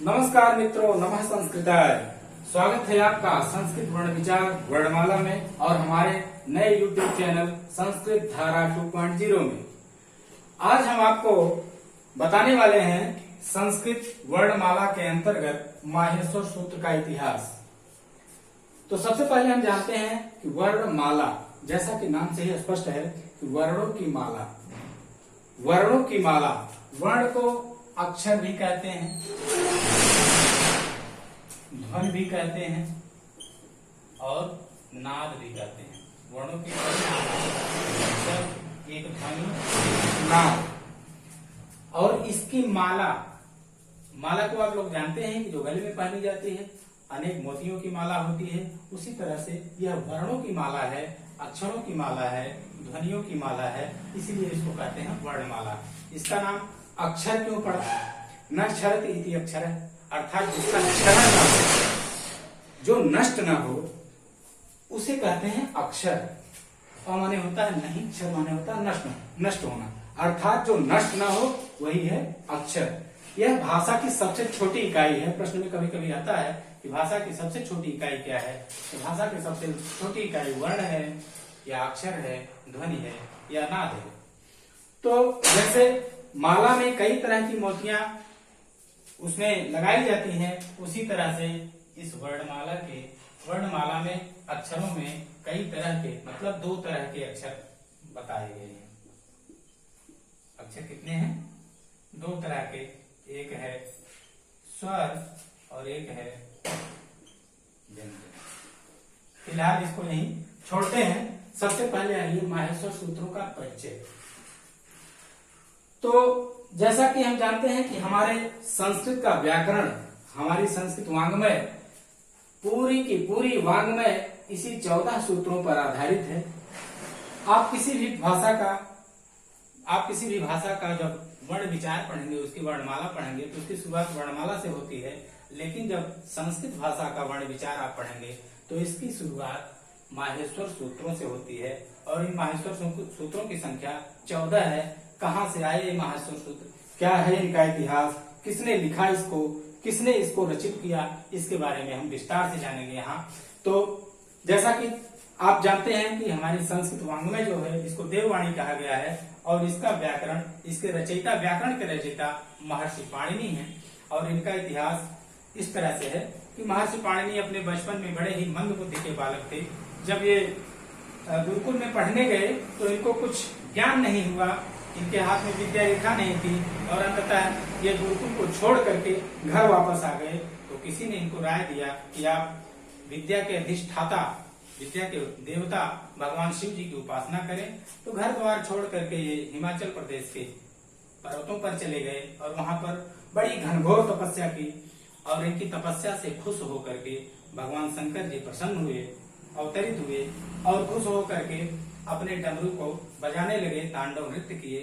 नमस्कार मित्रों, नमः संस्कृताय। स्वागत है आपका संस्कृत वर्ण विचार वर्णमाला में और हमारे नए YouTube चैनल संस्कृत धारा 2.0 में। आज हम आपको बताने वाले हैं संस्कृत वर्णमाला के अंतर्गत माहेश्वर सूत्र का इतिहास। तो सबसे पहले हम जानते हैं कि वर्णमाला, जैसा कि नाम से ही स्पष्ट है कि वर्णों की माला। वर्णों की माला, वर्ण को अक्षर भी कहते हैं, ध्वनि भी कहते हैं और नाद भी कहते हैं। वर्णों की अक्षर, एक ध्वनि, नाद। और इसकी माला, माला को आप लोग जानते हैं कि जो गले में पहनी जाती है, अनेक मोतियों की माला होती है। उसी तरह से यह वर्णों की माला है, अक्षरों की माला है, ध्वनियों की माला है, इसीलिए इसको कहते हैं वर्णमाला। इसका नाम अक्षर क्यों पड़ा? न क्षरत इति अक्षर, अर्थात जिसका क्षरण न हो, जो नष्ट न हो, उसे कहते हैं अक्षर। अ माने होता है नहीं, क्षर माने होता है नष्ट होना, अर्थात जो नष्ट ना हो वही है अक्षर। यह भाषा की सबसे छोटी इकाई है। प्रश्न में कभी कभी आता है कि भाषा की सबसे छोटी इकाई क्या है? तो भाषा की सबसे छोटी इकाई वर्ण है या अक्षर है, ध्वनि है या नाद है। तो जैसे माला में कई तरह की मोतियां उसमें लगाई जाती हैं, उसी तरह से इस वर्णमाला में अक्षरों में कई तरह के, मतलब 2 तरह के अक्षर बताए गए हैं। अक्षर कितने हैं? 2 तरह के, एक है स्वर और एक है व्यंजन। फिलहाल इसको यहीं छोड़ते हैं। सबसे पहले आइए माहेश्वर सूत्रों का परिचय। तो जैसा कि हम जानते हैं कि हमारे संस्कृत का व्याकरण, हमारी संस्कृत वांग्मय, पूरी की पूरी वांग्मय इसी 14 सूत्रों पर आधारित है। आप किसी भी भाषा का जब वर्ण विचार पढ़ेंगे, उसकी वर्णमाला पढ़ेंगे, तो उसकी शुरुआत वर्णमाला से होती है। लेकिन जब संस्कृत भाषा का वर्ण विचार आप पढ़ेंगे तो इसकी शुरुआत माहेश्वर सूत्रों से होती है। और इन माहेश्वर सूत्रों की संख्या 14 है। कहाँ से आए ये माहेश्वर सूत्र, क्या है इनका इतिहास, किसने लिखा इसको, किसने इसको रचित किया, इसके बारे में हम विस्तार से जानेंगे यहाँ। तो जैसा कि आप जानते हैं कि हमारी संस्कृत वांग्मय जो है, इसको देववाणी कहा गया है और इसका व्याकरण, इसके रचयिता, व्याकरण के रचयिता महर्षि पाणिनि हैं। और इनका इतिहास इस तरह से है कि महर्षि पाणिनि अपने बचपन में बड़े ही मंद बुद्धि के बालक थे। जब ये गुरुकुल में पढ़ने गए तो इनको कुछ ज्ञान नहीं हुआ, इनके हाथ में विद्या रेखा नहीं थी और अंततः ये गुरुकुल को छोड़ करके घर वापस आ गए। तो किसी ने इनको राय दिया कि आप विद्या के अधिष्ठाता, विद्या के देवता भगवान शिव जी की उपासना करें। तो घर द्वार छोड़ करके ये हिमाचल प्रदेश के पर्वतों पर चले गए और वहां पर बड़ी घनघोर तपस्या की। और इनकी तपस्या से खुश होकर के भगवान शंकर जी प्रसन्न हुए, अवतरित हुए और खुश होकर के अपने डमरू को बजाने लगे, तांडव नृत्य किए।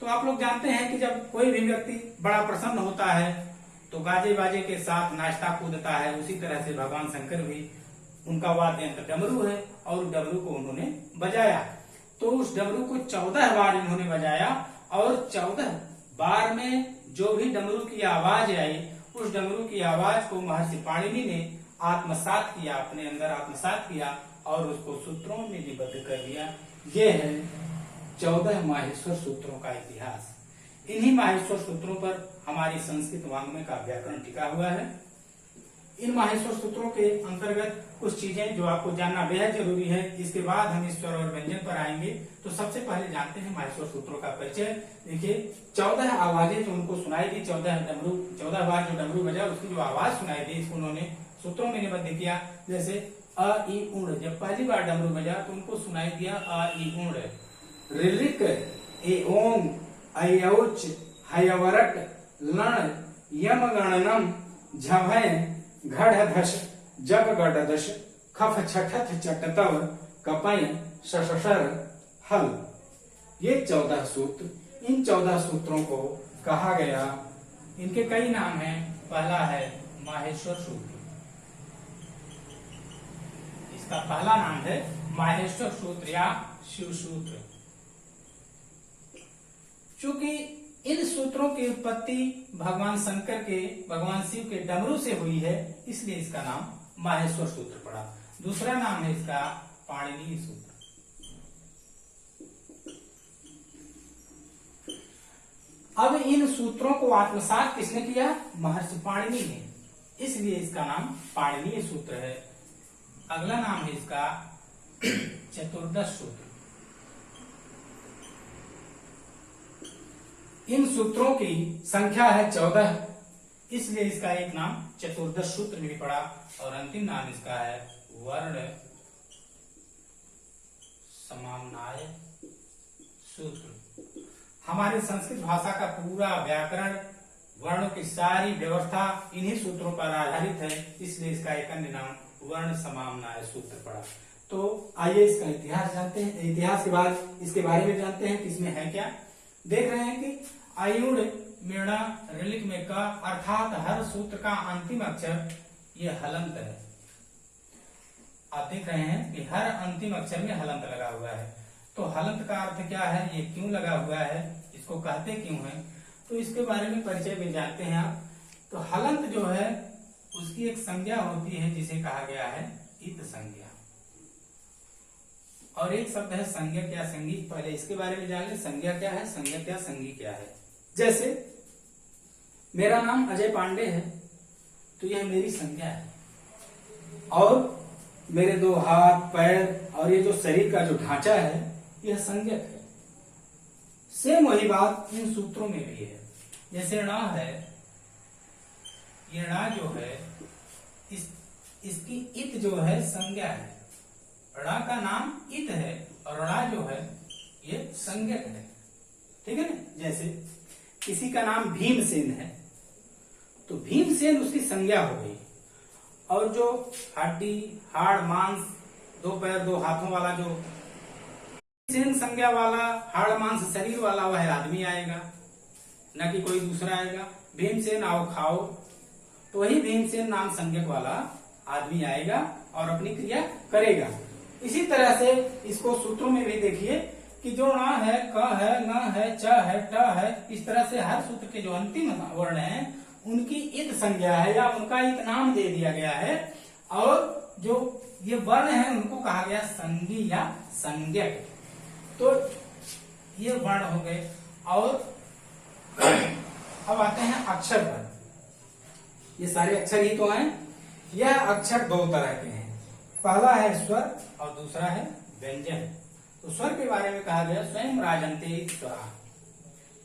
तो आप लोग जानते हैं कि जब कोई भी व्यक्ति बड़ा प्रसन्न होता है तो गाजे बाजे के साथ नाचता कूदता है। उसी तरह से भगवान शंकर भी, उनका वाद्य यंत्र डमरू है और डमरू को उन्होंने बजाया। तो उस डमरू को 14 बार इन्होंने बजाया और 14 बार में जो भी डमरू की आवाज आई, उस डमरू की आवाज को महर्षि पाणिनि ने आत्मसात किया, अपने अंदर आत्मसात किया और उसको सूत्रों में निबद्ध कर दिया। ये है 14 माहेश्वर सूत्रों का इतिहास। इन्हीं माहेश्वर सूत्रों पर हमारी संस्कृत वांग्मय का व्याकरण टिका हुआ है। इन माहेश्वर सूत्रों के अंतर्गत कुछ चीजें जो आपको जानना बेहद जरूरी है। इसके बाद हम स्वर और व्यंजन पर आएंगे। तो सबसे पहले जानते हैं माहेश्वर सूत्रों का परिचय। देखिए, 14 आवाजें जो उनको सुनाई दी, 14 बार जो डमरू बजा, उसकी जो आवाज सुनाई दी, इसको उन्होंने सूत्रों में निबद्ध किया। जैसे अ ई उण, जब पहली बार डमरू बजा तो उनको सुनाई दिया अ ई उण। ऋलिक, ए ओंग, अयौच, हयवरट, लण, यम गणनम, झभय, घढ़धश, जब गढ़दश, खफ छठथ चटतव, कपय, शशर, हल। ये 14 सूत्र, इन 14 सूत्रों को कहा गया, इनके कई नाम हैं। पहला है माहेश्वर सूत्र, इसका पहला नाम है माहेश्वर सूत्र या शिव सूत्र। चूंकि इन सूत्रों की उत्पत्ति भगवान शंकर के, भगवान शिव के डमरू से हुई है, इसलिए इसका नाम माहेश्वर सूत्र पड़ा। दूसरा नाम है इसका पाणिनीय सूत्र। अब इन सूत्रों को आत्मसात किसने किया? महर्षि पाणिनि ने, इसलिए इसका नाम पाणिनीय सूत्र है। अगला नाम है इसका चतुर्दश सूत्र। इन सूत्रों की संख्या है 14, इसलिए इसका एक नाम चतुर्दश सूत्र भी पड़ा। और अंतिम नाम इसका है वर्ण समाम्नाय सूत्र। हमारी संस्कृत भाषा का पूरा व्याकरण, वर्णों की सारी व्यवस्था इन्हीं सूत्रों पर आधारित है, इसलिए इसका एक अन्य नाम वर्ण समाम्नाय सूत्र पड़ा। तो आइए इसका इतिहास जानते हैं। इतिहास के बाद इसके बारे में जानते हैं कि इसमें है क्या। देख रहे हैं कि आयुड़ मेणा रिलिक में का अर्थात हर सूत्र का अंतिम अक्षर ये हलंत है। आप देख रहे हैं कि हर अंतिम अक्षर में हलंत लगा हुआ है। तो हलंत का अर्थ क्या है, ये क्यों लगा हुआ है, इसको कहते क्यों है, तो इसके बारे में परिचय में जानते हैं आप। तो हलंत जो है उसकी एक संज्ञा होती है जिसे कहा गया है इत संज्ञा, और एक शब्द है संज्ञक या संगीत। पहले इसके बारे में जान ले, संज्ञा क्या है, संज्ञक या संगी क्या है। जैसे मेरा नाम अजय पांडे है, तो यह मेरी संज्ञा है, और मेरे दो हाथ पैर और ये जो शरीर का जो ढांचा है यह संज्ञक है। सेम वही बात इन सूत्रों में भी है। जैसे ण है, ये ण जो है इसकी इत जो है संज्ञा है, ण का नाम इत है और ण जो है ये संज्ञक है, ठीक है ना। जैसे किसी का नाम भीमसेन है, तो भीमसेन उसकी संज्ञा हो गई, और जो हड्डी हाड़ मांस दो पैर दो हाथों वाला जो सेन संज्ञा वाला हाड़ मांस शरीर वाला वह आदमी आएगा, न कि कोई दूसरा आएगा। भीमसेन आओ खाओ, तो वही भीमसेन नाम संज्ञक वाला आदमी आएगा और अपनी क्रिया करेगा। इसी तरह से इसको सूत्रों में भी देखिए कि जो ण है, क है, न है, च है, ट है, इस तरह से हर सूत्र के जो अंतिम वर्ण हैं उनकी इत संज्ञा है या उनका एक नाम दे दिया गया है, और जो ये वर्ण है उनको कहा गया संगी या संज्ञक। तो ये वर्ण हो गए। और अब आते हैं अक्षर पर। ये सारे अक्षर ही तो हैं। यह अक्षर दो तरह के हैं, पहला है स्वर और दूसरा है व्यंजन। तो स्वर के बारे में कहा गया स्वयं राजन्ते स्वरा,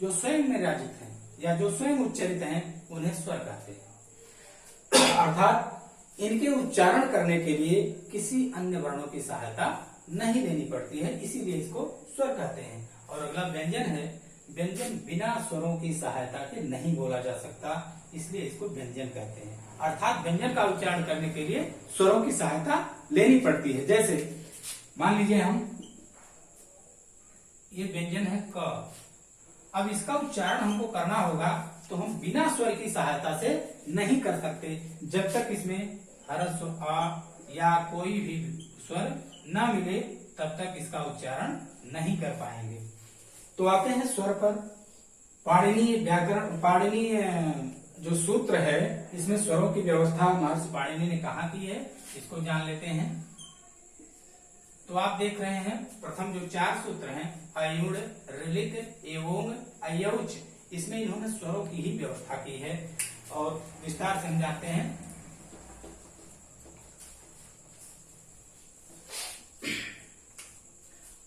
जो स्वयं में राजित हैं या जो स्वयं उच्चरित हैं उन्हें स्वर कहते हैं। अर्थात इनके उच्चारण करने के लिए किसी अन्य वर्णों की सहायता नहीं लेनी पड़ती है, इसीलिए इसको स्वर कहते हैं। और अगला व्यंजन है। व्यंजन बिना स्वरों की सहायता के नहीं बोला जा सकता, इसलिए इसको व्यंजन कहते हैं। अर्थात व्यंजन का उच्चारण करने के लिए स्वरों की सहायता लेनी पड़ती है। जैसे मान लीजिए हम, ये व्यंजन है क, अब इसका उच्चारण हमको करना होगा तो हम बिना स्वर की सहायता से नहीं कर सकते, जब तक इसमें ह्रस्व आ या कोई भी स्वर न मिले तब तक इसका उच्चारण नहीं कर पाएंगे। तो आते हैं स्वर पर। पाणिनीय व्याकरण, पाणिनीय जो सूत्र है इसमें स्वरों की व्यवस्था महर्षि पाणिनि ने कहाँ की है, इसको जान लेते हैं। तो आप देख रहे हैं प्रथम जो चार सूत्र हैं अयुड़, ऋलिक, एवोंग, अयौच, इसमें इन्होंने स्वरों की ही व्यवस्था की है और विस्तार से हम जानते हैं।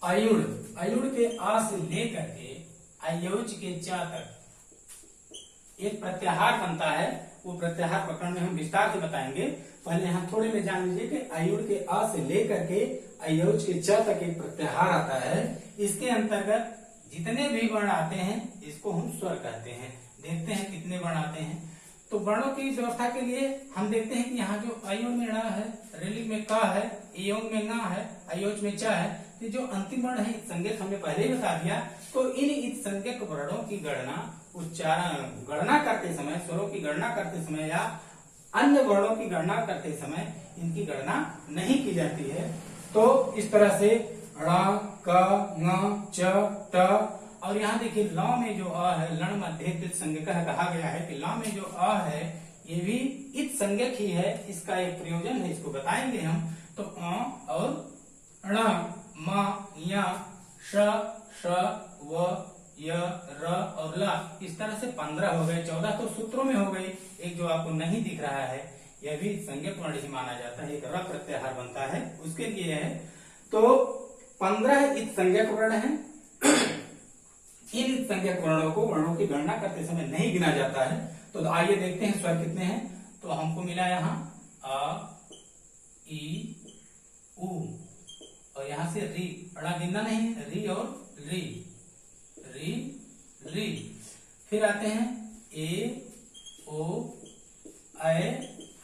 अयुड़, अयुड़ के आ से लेकर के अयौच के च तक एक प्रत्याहार बनता है। वो प्रत्याहार प्रकरण में हम विस्तार से बताएंगे। पहले यहाँ थोड़े में जान लीजिए कि अयुड़ के आ से लेकर के अयौच के च तक एक प्रत्याहार आता है। इसके अंतर्गत जितने भी वर्ण आते हैं इसको हम स्वर कहते हैं। देखते हैं कितने वर्ण आते हैं। तो वर्णों की व्यवस्था के लिए हम देखते हैं कि यहाँ जो अयुड़ में ण है, ऋलिक में क है, एयोंग में न है, अयौच में च है, तो जो अंतिम वर्ण है इत संज्ञक हमने पहले ही बता दिया। तो इन इत संज्ञक वर्णों की गणना उच्चारण गणना करते समय, स्वरों की गणना करते समय या अन्य वर्णों की गणना करते समय इनकी गणना नहीं की जाती है। तो इस तरह से ण, क, ङ, च, ट और यहाँ देखिए लौ में जो अ है लण मध्य इत संज्ञक कहा गया है कि लौ में जो अ है ये भी इत संज्ञक ही है, इसका एक प्रयोजन है, इसको बताएंगे हम। तो अ और ण म य श व य र और ल, इस तरह से 15 हो गए। 14 तो सूत्रों में हो गई। एक जो आपको नहीं दिख रहा है यह भी संज्ञक वर्ण ही माना जाता है, एक र प्रत्याहार बनता है उसके लिए है। तो 15 इत संज्ञक वर्ण है। इन इत संज्ञक वर्णों की गणना करते समय नहीं गिना जाता है। तो आइए देखते हैं स्वर कितने हैं। तो हमको मिला यहाँ अ ई उ और यहाँ से री, अड़ा गिनना नहीं, री और री, री री। फिर आते हैं ए ओ ऐ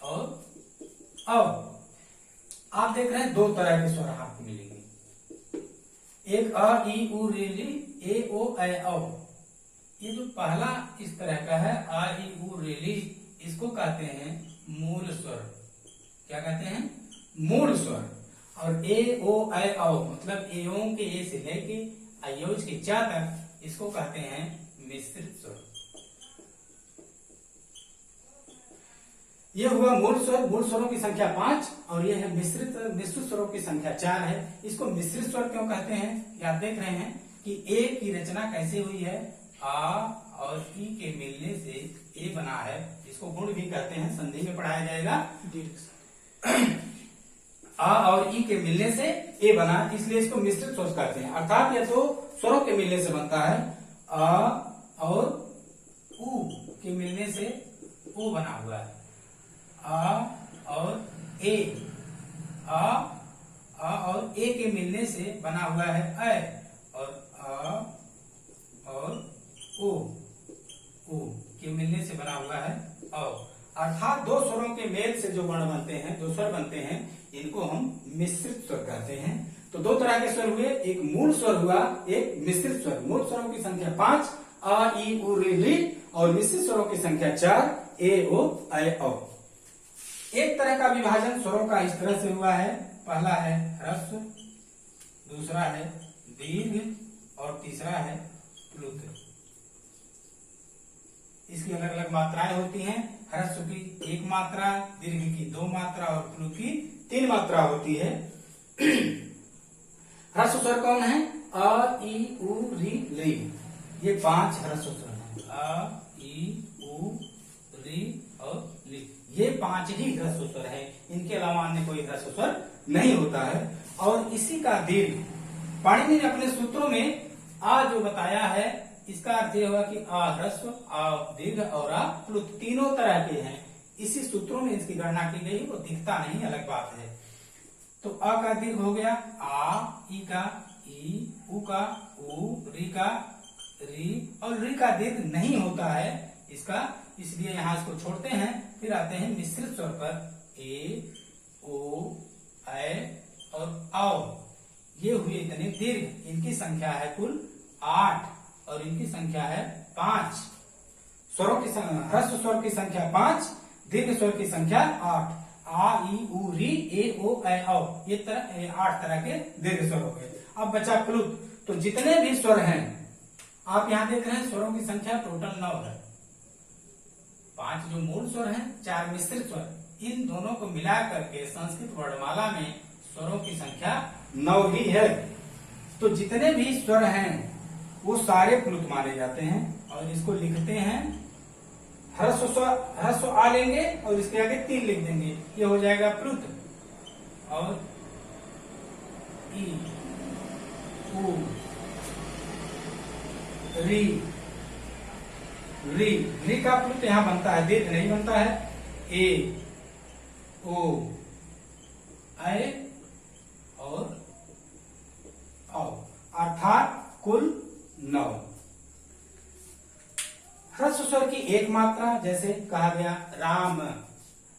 और औ। आप देख रहे हैं दो तरह के स्वर आपको मिलेंगे, एक अ ई उ री री, ए ओ ऐ औ। ये जो पहला इस तरह का है आ ई उ री री, इसको कहते हैं मूल स्वर। क्या कहते हैं? मूल स्वर। और ए ओ ऐ औ मतलब एओं के ए से लेके अयोज के चा तक, इसको कहते हैं मिश्रित स्वर। ये हुआ मूल स्वर, मूल स्वरों की संख्या 5 और ये है मिश्रित स्वरों की संख्या 4 है। इसको मिश्रित स्वर क्यों कहते हैं कि आप देख रहे हैं कि ए की रचना कैसे हुई है, आ और ई के मिलने से ए बना है। इसको गुण भी कहते हैं, संधि में पढ़ाया जाएगा। आ और ई के मिलने से ए बना, इसलिए इसको मिश्रित स्वर कहते हैं। अर्थात यह दो स्वरों के मिलने से बनता है, आ और उ के मिलने से उ बना हुआ है। आ और ए, आ और ए के मिलने से बना हुआ है ऐ, और आ और ओ के मिलने से बना हुआ है औ। अर्थात दो स्वरों के मेल से जो वर्ण बनते हैं, जो स्वर बनते हैं, इनको हम मिश्रित स्वर कहते हैं। तो दो तरह के स्वर हुए, एक मूल स्वर हुआ, एक मिश्रित स्वर। मूल स्वरों की संख्या 5 आ ई उ री री और मिश्रित स्वरों की संख्या 4 ए ओ ऐ औ। एक तरह का विभाजन स्वरों का इस तरह से हुआ है। पहला है ह्रस्व, दूसरा है दीर्घ और तीसरा है प्लुत। इसकी अलग अलग मात्राएं होती हैं। ह्रस्व की 1 मात्रा, दीर्घ की 2 मात्रा और प्लुत की 3 मात्रा होती है। ह्रस्व स्वर कौन है? अ ई उ री री, ये 5 ह्रस्व स्वर हैं। अ ई उ री और ली, ये 5 ही ह्रस्व स्वर है। इनके अलावा अन्य कोई ह्रस्व स्वर नहीं होता है। और इसी का दीर्घ पाणिनि ने अपने सूत्रों में आ जो बताया है, इसका अर्थ यह हुआ कि आ ह्रस्व, आ दीर्घ और आ प्लुत तीनों तरह के हैं। इसी सूत्रों में इसकी गणना की गई, वो दिखता नहीं, अलग बात है। तो अ का दीर्घ हो गया आ, ई का ई, उ का उ, री का री, और री का दीर्घ नहीं होता है इसका, इसलिए यहां इसको छोड़ते हैं। फिर आते हैं मिश्रित स्वर पर ए ओ ऐ और औ। ये हुए इतने दीर्घ, इनकी संख्या है कुल 8 और इनकी संख्या है 5। स्वरों की ह्रस्व स्वर की संख्या 5, दीर्घ स्वर की संख्या 8। आ ई उ री ए ओ ऐ औ, ये 8 तरह के दीर्घ स्वर हो गए। अब बचा प्लुत। तो जितने भी स्वर हैं, आप यहां देख रहे हैं स्वरों की संख्या टोटल 9 है। 5 जो मूल स्वर हैं, 4 मिश्रित स्वर, इन दोनों को मिला करके संस्कृत वर्णमाला में स्वरों की संख्या 9 ही है। तो जितने भी स्वर हैं वो सारे प्लुत माने जाते हैं। और इसको लिखते हैं, ह्रस्व आ लेंगे और इसके आगे 3 लिख देंगे, ये हो जाएगा प्लुत। और ई उ री री, री का प्लुत यहां बनता है, दीर्घ नहीं बनता है। ए ओ ऐ और औ, अर्थात कुल 9। ह्रस्व स्वर की 1 मात्रा, जैसे कहा गया राम,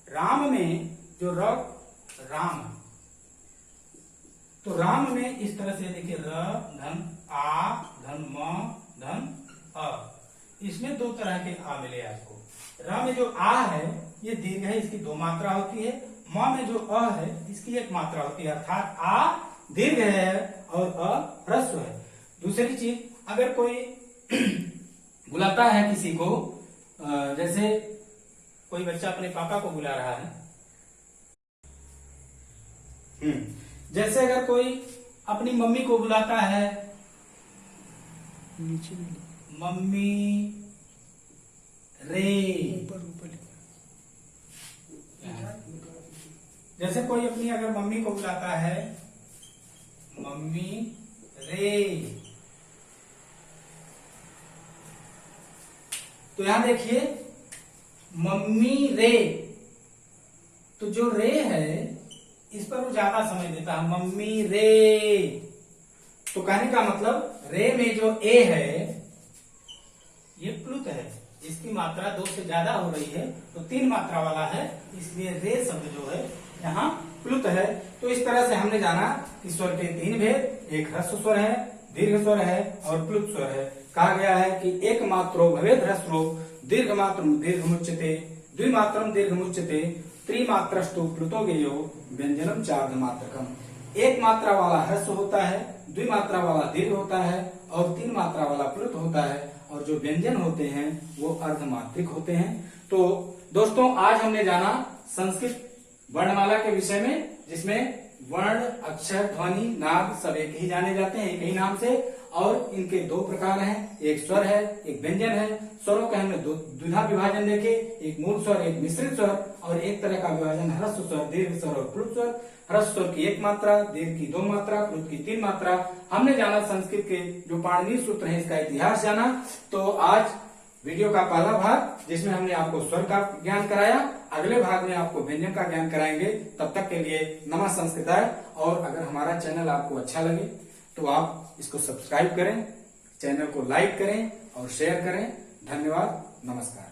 राम में जो राम, तो राम में इस तरह से देखिए र धन आ धन म धन अ, इसमें 2 तरह के आ मिले आपको। र में जो आ है ये दीर्घ है, इसकी 2 मात्रा होती है। म में जो अ है इसकी 1 मात्रा होती है, अर्थात आ दीर्घ है और अ ह्रस्व है। दूसरी चीज, अगर कोई बुलाता है किसी को, जैसे कोई बच्चा अपने पापा को बुला रहा है। जैसे अगर कोई अपनी मम्मी को बुलाता है, मम्मी रे। जैसे कोई अपनी अगर मम्मी को बुलाता है, मम्मी रे, तो यहां देखिए मम्मी रे, तो जो रे है इस पर वो ज्यादा समय देता है, मम्मी रे। तो कहने का मतलब रे में जो ए है ये प्लुत है, इसकी मात्रा 2 से ज्यादा हो रही है, तो 3 मात्रा वाला है, इसलिए रे शब्द जो है यहाँ प्लुत है। तो इस तरह से हमने जाना कि स्वर के 3 भेद, एक ह्रस्व स्वर है, दीर्घ स्वर है और प्लुत स्वर है। कहा गया है कि एक मात्रो भवेद ह्रस्वो दीर्घ मात्रम दीर्घ मुच्यते, द्विमात्रम दीर्घ मुच्यते, त्रिमात्रस्तु प्लुतो गेयो व्यंजनम चार्ध मात्रकम। एक मात्रा वाला ह्रस्व होता है, द्विमात्रा वाला दीर्घ होता है और 3 मात्रा वाला प्लुत होता है, और जो व्यंजन होते हैं वो अर्धमात्रिक होते हैं। तो दोस्तों आज हमने जाना संस्कृत वर्णमाला के विषय में, जिसमें वर्ण, अक्षर, ध्वनि, नाद सब एक ही जाने जाते हैं, एक ही नाम से, और इनके 2 प्रकार हैं, एक स्वर है, एक व्यंजन है। स्वरों के हमने द्विधा विभाजन देखे, एक मूल स्वर, एक मिश्रित स्वर, और एक तरह का विभाजन ह्रस्व स्वर, दीर्घ स्वर और प्लुत स्वर। ह्रस्व स्वर की 1 मात्रा, दीर्घ की 2 मात्रा, प्लुत की 3 मात्रा। हमने जाना संस्कृत के जो पाणिनीय सूत्र है इसका इतिहास जाना। तो आज वीडियो का पहला भाग, जिसमें हमने आपको स्वर का ज्ञान कराया, अगले भाग में आपको व्यंजन का ज्ञान कराएंगे। तब तक के लिए नमः संस्कृताय। और अगर हमारा चैनल आपको अच्छा लगे तो आप इसको सब्सक्राइब करें, चैनल को लाइक करें और शेयर करें। धन्यवाद, नमस्कार।